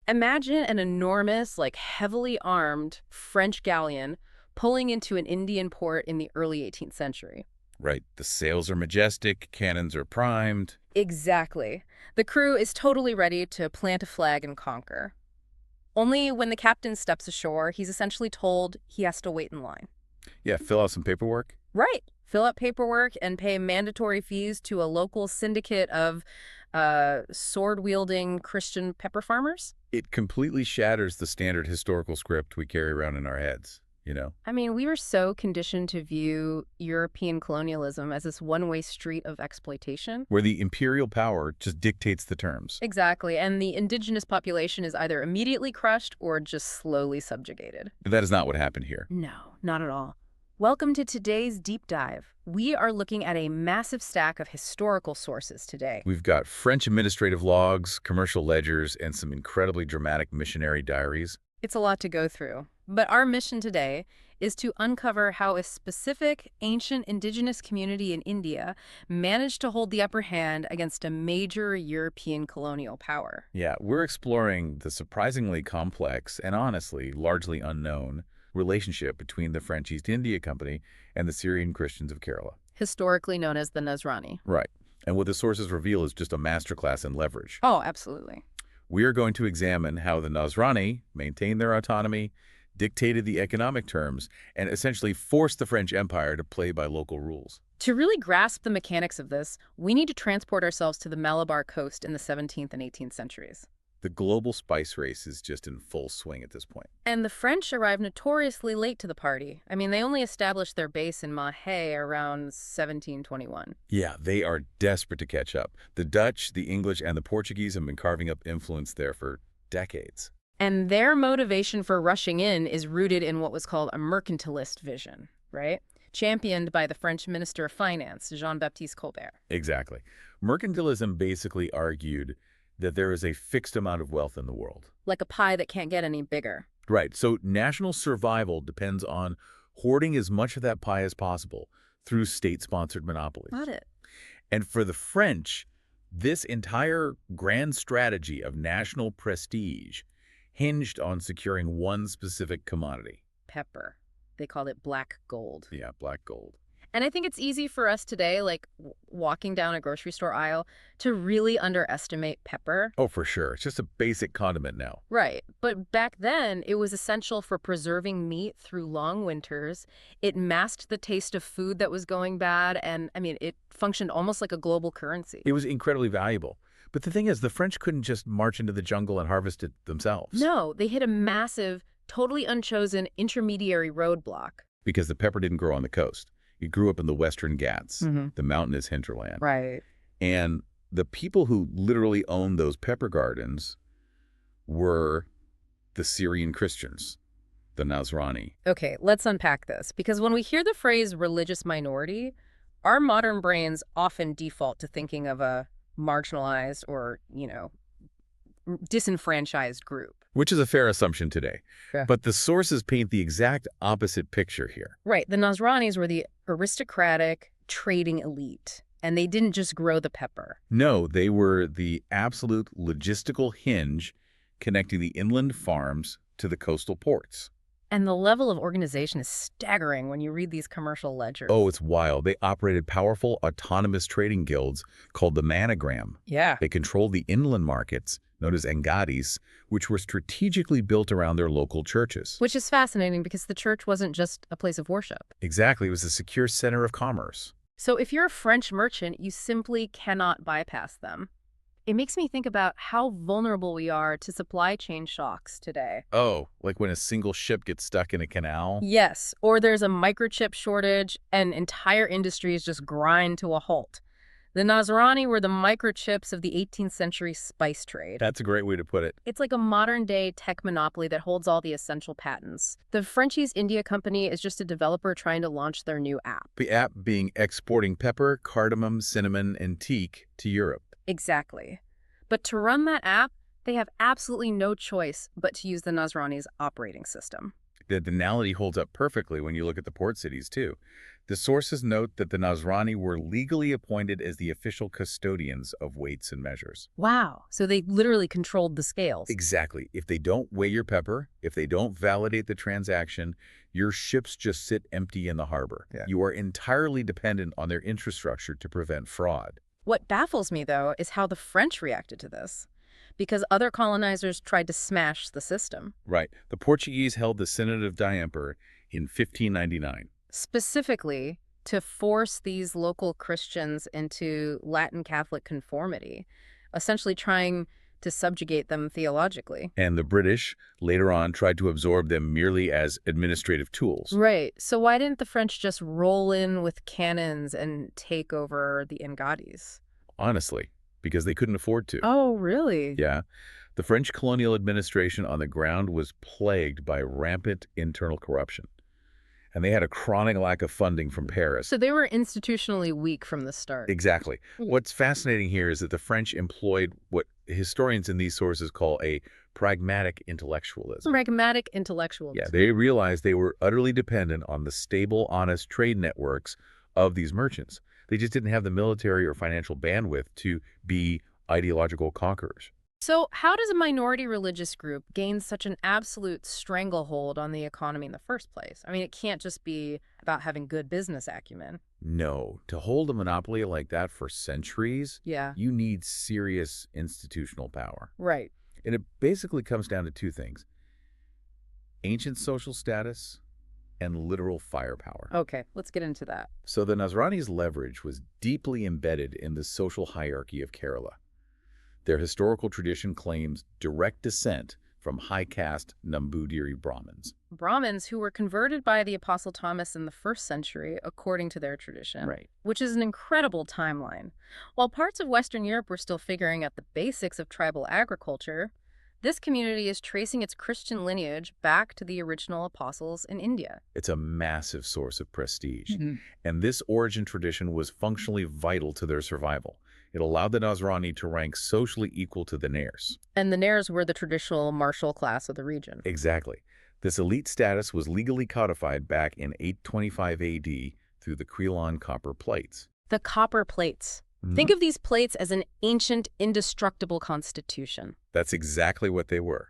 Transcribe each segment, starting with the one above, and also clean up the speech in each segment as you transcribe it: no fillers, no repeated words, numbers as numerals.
Imagine an enormous, heavily armed French galleon pulling into an Indian port in the early 18th century. Right. The sails are majestic, cannons are primed. Exactly. The crew is totally ready to plant a flag and conquer. Only when the captain steps ashore, he's essentially told he has to wait in line. Yeah, fill out some paperwork. Right. Fill out paperwork and pay mandatory fees to a local syndicate of sword-wielding Christian pepper farmers. It completely shatters the standard historical script we carry around in our heads, you know? I mean, we were so conditioned to view European colonialism as this one-way street of exploitation. Where the imperial power just dictates the terms. Exactly, and the indigenous population is either immediately crushed or just slowly subjugated. That is not what happened here. No, not at all. Welcome to today's deep dive. We are looking at a massive stack of historical sources today. We've got French administrative logs, commercial ledgers, and some incredibly dramatic missionary diaries. It's a lot to go through, but our mission today is to uncover how a specific ancient indigenous community in India managed to hold the upper hand against a major European colonial power. Yeah, we're exploring the surprisingly complex and honestly largely unknown relationship between the French East India Company and the Syrian Christians of Kerala. Historically known as the Nasrani. Right. And what the sources reveal is just a masterclass in leverage. Oh, absolutely. We are going to examine how the Nasrani maintained their autonomy, dictated the economic terms, and essentially forced the French Empire to play by local rules. To really grasp the mechanics of this, we need to transport ourselves to the Malabar coast in the 17th and 18th centuries. The global spice race is just in full swing at this point. And the French arrived notoriously late to the party. I mean, they only established their base in Mahé around 1721. Yeah, they are desperate to catch up. The Dutch, the English, and the Portuguese have been carving up influence there for decades. And their motivation for rushing in is rooted in what was called a mercantilist vision, right? Championed by the French Minister of Finance, Jean-Baptiste Colbert. Exactly. Mercantilism basically argued that there is a fixed amount of wealth in the world. Like a pie that can't get any bigger. Right. So national survival depends on hoarding as much of that pie as possible through state-sponsored monopolies. Got it. And for the French, this entire grand strategy of national prestige hinged on securing one specific commodity. Pepper. They called it black gold. Yeah, black gold. And I think it's easy for us today, walking down a grocery store aisle, to really underestimate pepper. Oh, for sure. It's just a basic condiment now. Right. But back then, it was essential for preserving meat through long winters. It masked the taste of food that was going bad. And, I mean, it functioned almost like a global currency. It was incredibly valuable. But the thing is, the French couldn't just march into the jungle and harvest it themselves. No, they hit a massive, totally unchosen intermediary roadblock. Because the pepper didn't grow on the coast. It grew up in the Western Ghats, the mountainous hinterland. Right. And the people who literally owned those pepper gardens were the Syrian Christians, the Nasrani. Okay, let's unpack this. Because when we hear the phrase religious minority, our modern brains often default to thinking of a marginalized or, disenfranchised group. Which is a fair assumption today. Yeah. But the sources paint the exact opposite picture here. Right. The Nasranis were the aristocratic trading elite, and they didn't just grow the pepper. No, they were the absolute logistical hinge connecting the inland farms to the coastal ports. And the level of organization is staggering when you read these commercial ledgers. Oh, it's wild. They operated powerful autonomous trading guilds called the Managram. Yeah. They controlled the inland markets, known as engadis, which were strategically built around their local churches. Which is fascinating because the church wasn't just a place of worship. Exactly. It was a secure center of commerce. So if you're a French merchant, you simply cannot bypass them. It makes me think about how vulnerable we are to supply chain shocks today. Oh, like when a single ship gets stuck in a canal? Yes, or there's a microchip shortage and entire industries just grind to a halt. The Nasrani were the microchips of the 18th century spice trade. That's a great way to put it. It's like a modern-day tech monopoly that holds all the essential patents. The French East India Company is just a developer trying to launch their new app. The app being exporting pepper, cardamom, cinnamon, and teak to Europe. Exactly. But to run that app, they have absolutely no choice but to use the Nasrani's operating system. The analogy holds up perfectly when you look at the port cities, too. The sources note that the Nasrani were legally appointed as the official custodians of weights and measures. Wow. So they literally controlled the scales. Exactly. If they don't weigh your pepper, if they don't validate the transaction, your ships just sit empty in the harbor. Yeah. You are entirely dependent on their infrastructure to prevent fraud. What baffles me, though, is how the French reacted to this, because other colonizers tried to smash the system. Right. The Portuguese held the Synod of Diemper in 1599. Specifically to force these local Christians into Latin Catholic conformity, essentially trying to subjugate them theologically. And the British, later on, tried to absorb them merely as administrative tools. Right. So why didn't the French just roll in with cannons and take over the Engadis? Honestly, because they couldn't afford to. Oh, really? Yeah. The French colonial administration on the ground was plagued by rampant internal corruption. And they had a chronic lack of funding from Paris. So they were institutionally weak from the start. Exactly. What's fascinating here is that the French employed what historians in these sources call a pragmatic intellectualism. Pragmatic intellectuals. Yeah, they realized they were utterly dependent on the stable, honest trade networks of these merchants. They just didn't have the military or financial bandwidth to be ideological conquerors. So how does a minority religious group gain such an absolute stranglehold on the economy in the first place? I mean, it can't just be about having good business acumen. No, to hold a monopoly like that for centuries, Yeah. you need serious institutional power. Right. And it basically comes down to two things: ancient social status and literal firepower. Okay, let's get into that. So the Nasrani's leverage was deeply embedded in the social hierarchy of Kerala. Their historical tradition claims direct descent from high-caste Nambudiri Brahmins. Brahmins who were converted by the Apostle Thomas in the 1st century, according to their tradition. Right. Which is an incredible timeline. While parts of Western Europe were still figuring out the basics of tribal agriculture, this community is tracing its Christian lineage back to the original apostles in India. It's a massive source of prestige. And this origin tradition was functionally vital to their survival. It allowed the Nasrani to rank socially equal to the Nairs. And the Nairs were the traditional martial class of the region. Exactly. This elite status was legally codified back in 825 AD through the Krelon copper plates. The copper plates. Think of these plates as an ancient, indestructible constitution. That's exactly what they were.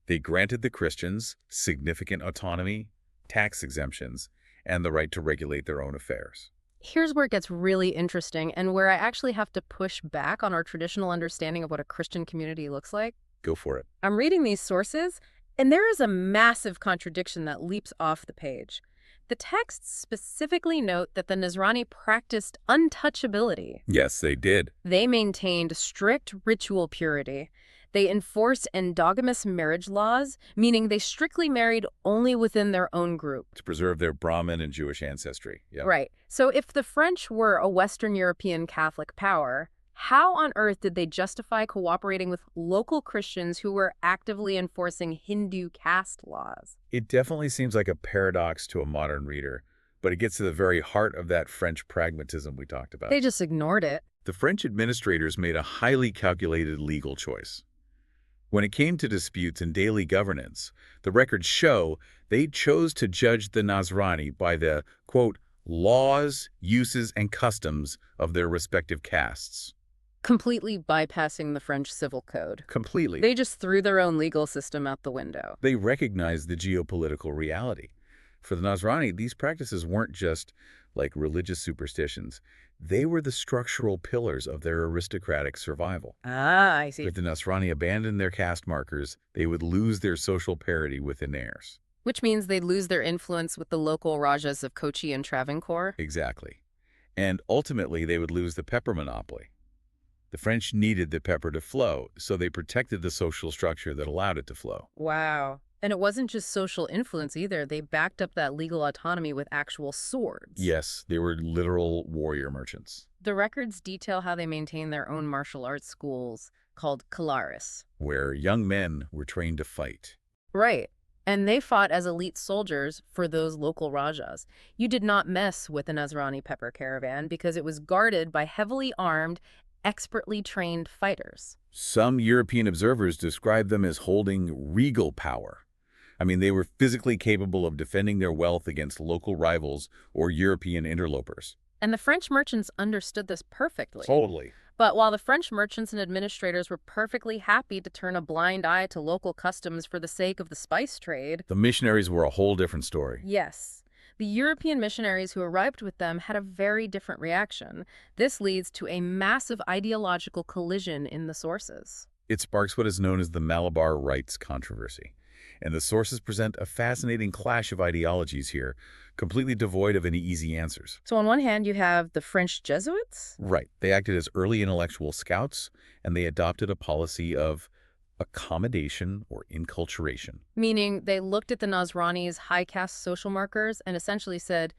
They granted the Christians significant autonomy, tax exemptions, and the right to regulate their own affairs. Here's where it gets really interesting and where I actually have to push back on our traditional understanding of what a Christian community looks like. Go for it. I'm reading these sources, and there is a massive contradiction that leaps off the page. The texts specifically note that the Nasrani practiced untouchability. Yes, they did. They maintained strict ritual purity. They enforced endogamous marriage laws, meaning they strictly married only within their own group. To preserve their Brahmin and Jewish ancestry. Yep. Right. So if the French were a Western European Catholic power, how on earth did they justify cooperating with local Christians who were actively enforcing Hindu caste laws? It definitely seems like a paradox to a modern reader, but it gets to the very heart of that French pragmatism we talked about. They just ignored it. The French administrators made a highly calculated legal choice. When it came to disputes in daily governance, the records show they chose to judge the Nasrani by the, quote, laws, uses, and customs of their respective castes. Completely bypassing the French civil code. Completely. They just threw their own legal system out the window. They recognized the geopolitical reality. For the Nasrani, these practices weren't just like religious superstitions. They were the structural pillars of their aristocratic survival. Ah, I see. If the Nasrani abandoned their caste markers, they would lose their social parity with the Nairs. Which means they'd lose their influence with the local Rajas of Kochi and Travancore. Exactly. And ultimately, they would lose the pepper monopoly. The French needed the pepper to flow, so they protected the social structure that allowed it to flow. Wow. And it wasn't just social influence either. They backed up that legal autonomy with actual swords. Yes, they were literal warrior merchants. The records detail how they maintained their own martial arts schools called Kalaris. Where young men were trained to fight. Right. And they fought as elite soldiers for those local Rajas. You did not mess with the Nasrani pepper caravan because it was guarded by heavily armed, expertly trained fighters. Some European observers describe them as holding regal power. I mean, they were physically capable of defending their wealth against local rivals or European interlopers. And the French merchants understood this perfectly. Totally. But while the French merchants and administrators were perfectly happy to turn a blind eye to local customs for the sake of the spice trade, The missionaries were a whole different story. yes, the European missionaries who arrived with them had a very different reaction. This leads to a massive ideological collision in the sources. It sparks what is known as the Malabar Rites controversy. And the sources present a fascinating clash of ideologies here, completely devoid of any easy answers. So on one hand, you have the French Jesuits. Right. They acted as early intellectual scouts, and they adopted a policy of accommodation or enculturation. Meaning they looked at the Nasrani's high caste social markers and essentially said,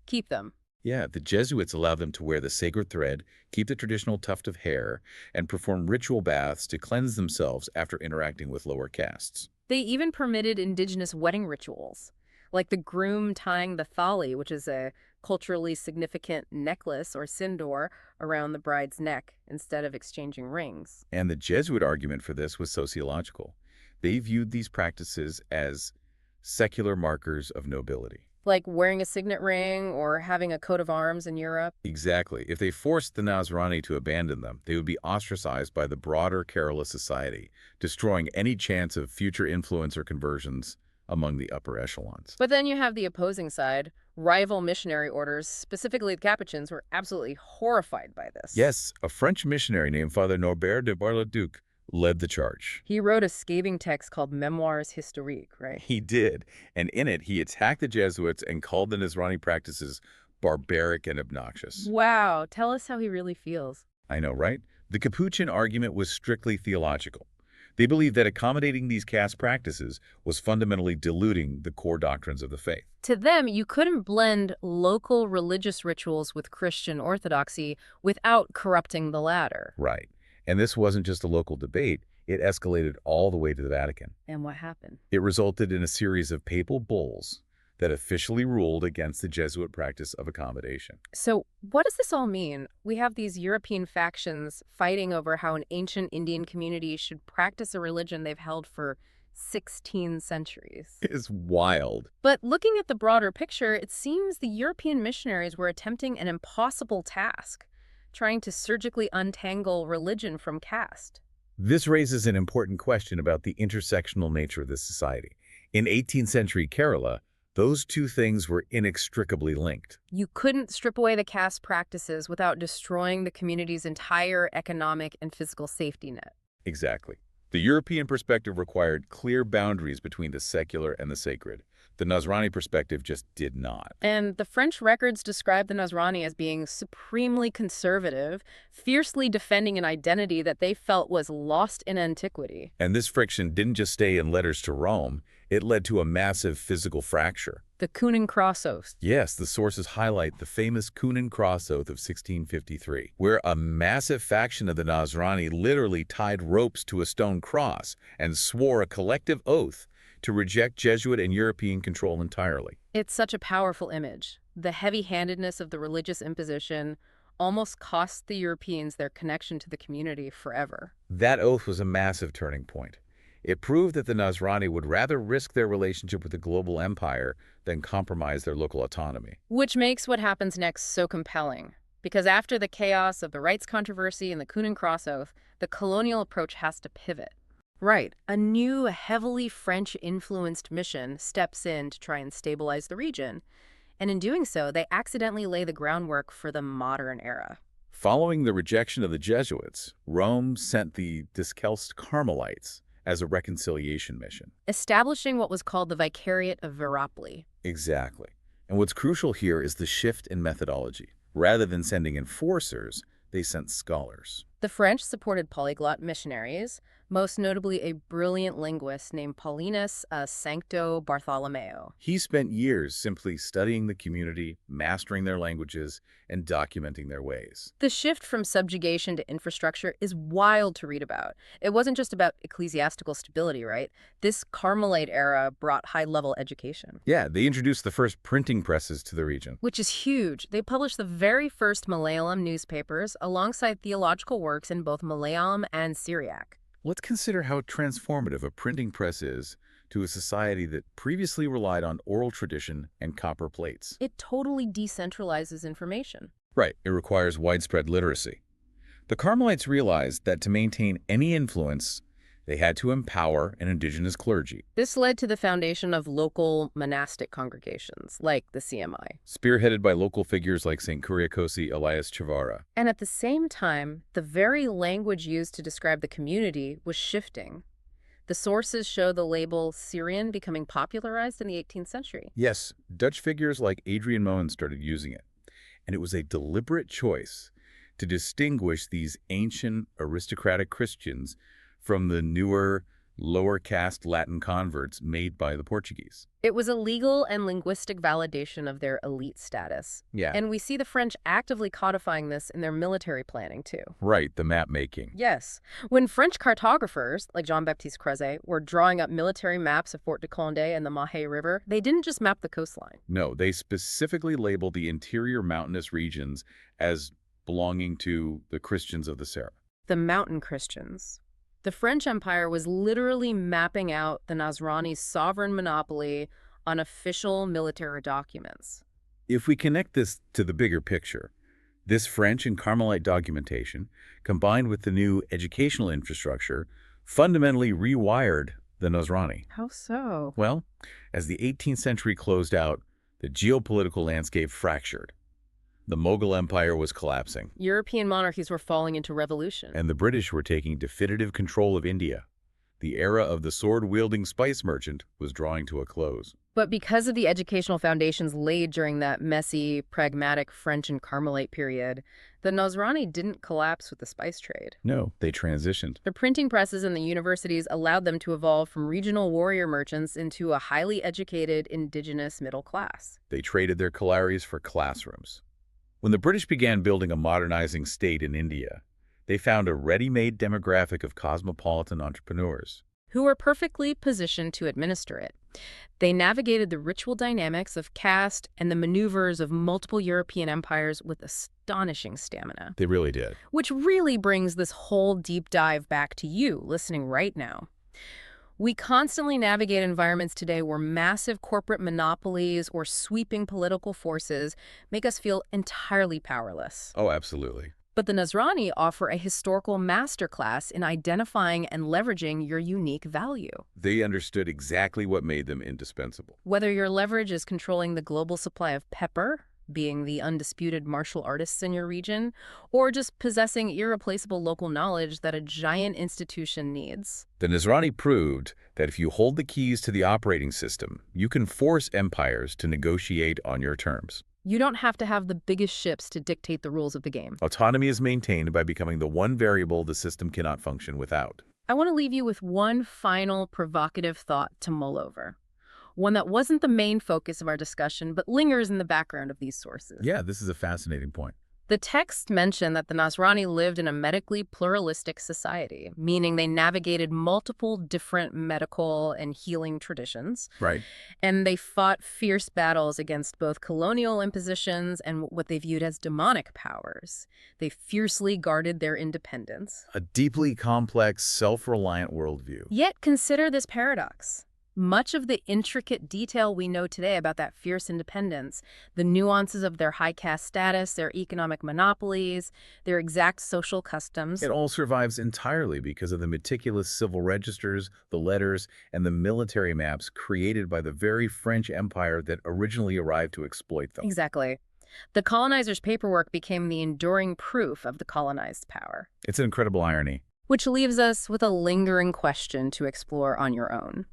keep them. Yeah, the Jesuits allowed them to wear the sacred thread, keep the traditional tuft of hair, and perform ritual baths to cleanse themselves after interacting with lower castes. They even permitted indigenous wedding rituals, like the groom tying the thali, which is a culturally significant necklace or sindoor around the bride's neck instead of exchanging rings. And the Jesuit argument for this was sociological. They viewed these practices as secular markers of nobility. Like wearing a signet ring or having a coat of arms in Europe. Exactly. If they forced the Nasrani to abandon them, they would be ostracized by the broader Kerala society, destroying any chance of future influence or conversions among the upper echelons. But then you have the opposing side. Rival missionary orders, specifically the Capuchins, were absolutely horrified by this. Yes, a French missionary named Father Norbert de Bar-le-Duc led the charge. He wrote a scathing text called Memoires Historiques, right? He did, and in it, he attacked the Jesuits and called the Nasrani practices barbaric and obnoxious. Wow, tell us how he really feels. I know, right? The Capuchin argument was strictly theological. They believed that accommodating these caste practices was fundamentally diluting the core doctrines of the faith. To them, you couldn't blend local religious rituals with Christian orthodoxy without corrupting the latter. Right. And this wasn't just a local debate, it escalated all the way to the Vatican. And what happened? It resulted in a series of papal bulls that officially ruled against the Jesuit practice of accommodation. So what does this all mean? We have these European factions fighting over how an ancient Indian community should practice a religion they've held for 16 centuries. It's wild. But looking at the broader picture, it seems the European missionaries were attempting an impossible task, trying to surgically untangle religion from caste. This raises an important question about the intersectional nature of this society. In 18th century Kerala, those two things were inextricably linked. You couldn't strip away the caste practices without destroying the community's entire economic and physical safety net. Exactly. The European perspective required clear boundaries between the secular and the sacred. The Nasrani perspective just did not. And the French records describe the Nasrani as being supremely conservative, fiercely defending an identity that they felt was lost in antiquity. And this friction didn't just stay in letters to Rome, it led to a massive physical fracture. The Kunin Cross Oath. Yes, the sources highlight the famous Kunin Cross Oath of 1653, where a massive faction of the Nasrani literally tied ropes to a stone cross and swore a collective oath to reject Jesuit and European control entirely. It's such a powerful image. The heavy-handedness of the religious imposition almost cost the Europeans their connection to the community forever. That oath was a massive turning point. It proved that the Nasrani would rather risk their relationship with the global empire than compromise their local autonomy. Which makes what happens next so compelling. Because after the chaos of the rights controversy and the Kunin Cross Oath, the colonial approach has to pivot. Right. A new, heavily French-influenced mission steps in to try and stabilize the region. And in doing so, they accidentally lay the groundwork for the modern era. Following the rejection of the Jesuits, Rome sent the Discalced Carmelites as a reconciliation mission. Establishing what was called the Vicariate of Verapoli. Exactly. And what's crucial here is the shift in methodology. Rather than sending enforcers, they sent scholars. The French supported polyglot missionaries, most notably a brilliant linguist named Paulinus Sancto Bartholomeo. He spent years simply studying the community, mastering their languages, and documenting their ways. The shift from subjugation to infrastructure is wild to read about. It wasn't just about ecclesiastical stability, right? This Carmelite era brought high-level education. Yeah, they introduced the first printing presses to the region. Which is huge. They published the very first Malayalam newspapers alongside theological works in both Malayalam and Syriac. Let's consider how transformative a printing press is to a society that previously relied on oral tradition and copper plates. It totally decentralizes information. Right, it requires widespread literacy. The Carmelites realized that to maintain any influence, they had to empower an indigenous clergy, This led to the foundation of local monastic congregations, like the CMI. spearheaded by local figures like St. Kuriakosi Elias Chavara. And at the same time, the very language used to describe the community was shifting. The sources show the label Syrian becoming popularized in the 18th century. Yes, Dutch figures like Adrian Moen started using it, and it was a deliberate choice to distinguish these ancient aristocratic Christians from the newer, lower caste Latin converts made by the Portuguese. It was a legal and linguistic validation of their elite status. Yeah, And we see the French actively codifying this in their military planning, too. right, the map making. Yes. When French cartographers, like Jean-Baptiste Crozet, were drawing up military maps of Fort de Conde and the Mahe River, they didn't just map the coastline. No, they specifically labeled the interior mountainous regions as belonging to the Christians of the Sahara. The mountain Christians. The French Empire was literally mapping out the Nasrani's sovereign monopoly on official military documents. If we connect this to the bigger picture, this French and Carmelite documentation, combined with the new educational infrastructure, fundamentally rewired the Nasrani. How so? Well, as the 18th century closed out, the geopolitical landscape fractured. The Mughal Empire was collapsing, European monarchies were falling into revolution. and the British were taking definitive control of India. The era of the sword-wielding spice merchant was drawing to a close. But because of the educational foundations laid during that messy, pragmatic French and Carmelite period, the Nasrani didn't collapse with the spice trade. No, they transitioned. The printing presses and the universities allowed them to evolve from regional warrior merchants into a highly educated indigenous middle class. They traded their Kalaris for classrooms. When the British began building a modernizing state in India, they found a ready-made demographic of cosmopolitan entrepreneurs. Who were perfectly positioned to administer it. They navigated the ritual dynamics of caste and the maneuvers of multiple European empires with astonishing stamina. They really did. Which really brings this whole deep dive back to you, listening right now. We constantly navigate environments today where massive corporate monopolies or sweeping political forces make us feel entirely powerless. Oh, absolutely. But the Nasrani offer a historical masterclass in identifying and leveraging your unique value. They understood exactly what made them indispensable. Whether your leverage is controlling the global supply of pepper, being the undisputed martial artists in your region, or just possessing irreplaceable local knowledge that a giant institution needs. The Nasrani proved that if you hold the keys to the operating system, you can force empires to negotiate on your terms. You don't have to have the biggest ships to dictate the rules of the game. Autonomy is maintained by becoming the one variable the system cannot function without. I want to leave you with one final provocative thought to mull over. One that wasn't the main focus of our discussion, but lingers in the background of these sources. Yeah, this is a fascinating point. The texts mention that the Nasrani lived in a medically pluralistic society, meaning they navigated multiple different medical and healing traditions. Right. And they fought fierce battles against both colonial impositions and what they viewed as demonic powers. They fiercely guarded their independence. A deeply complex, self-reliant worldview. Yet consider this paradox. Much of the intricate detail we know today about that fierce independence, the nuances of their high caste status, their economic monopolies, their exact social customs. It all survives entirely because of the meticulous civil registers, the letters, and the military maps created by the very French Empire that originally arrived to exploit them. Exactly. The colonizers' paperwork became the enduring proof of the colonized power. It's an incredible irony. Which leaves us with a lingering question to explore on your own.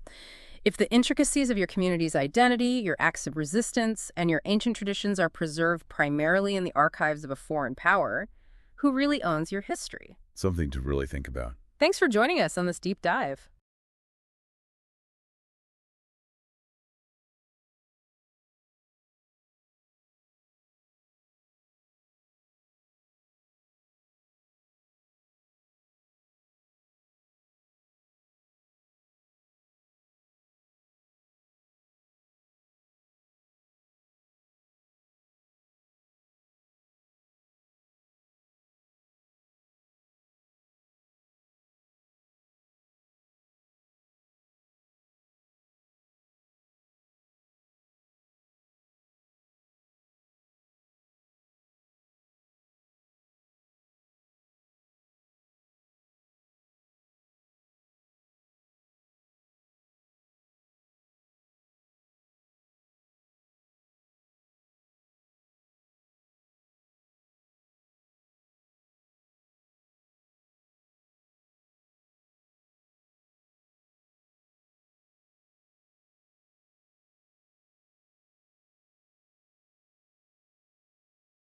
If the intricacies of your community's identity, your acts of resistance, and your ancient traditions are preserved primarily in the archives of a foreign power, who really owns your history? Something to really think about. Thanks for joining us on this deep dive.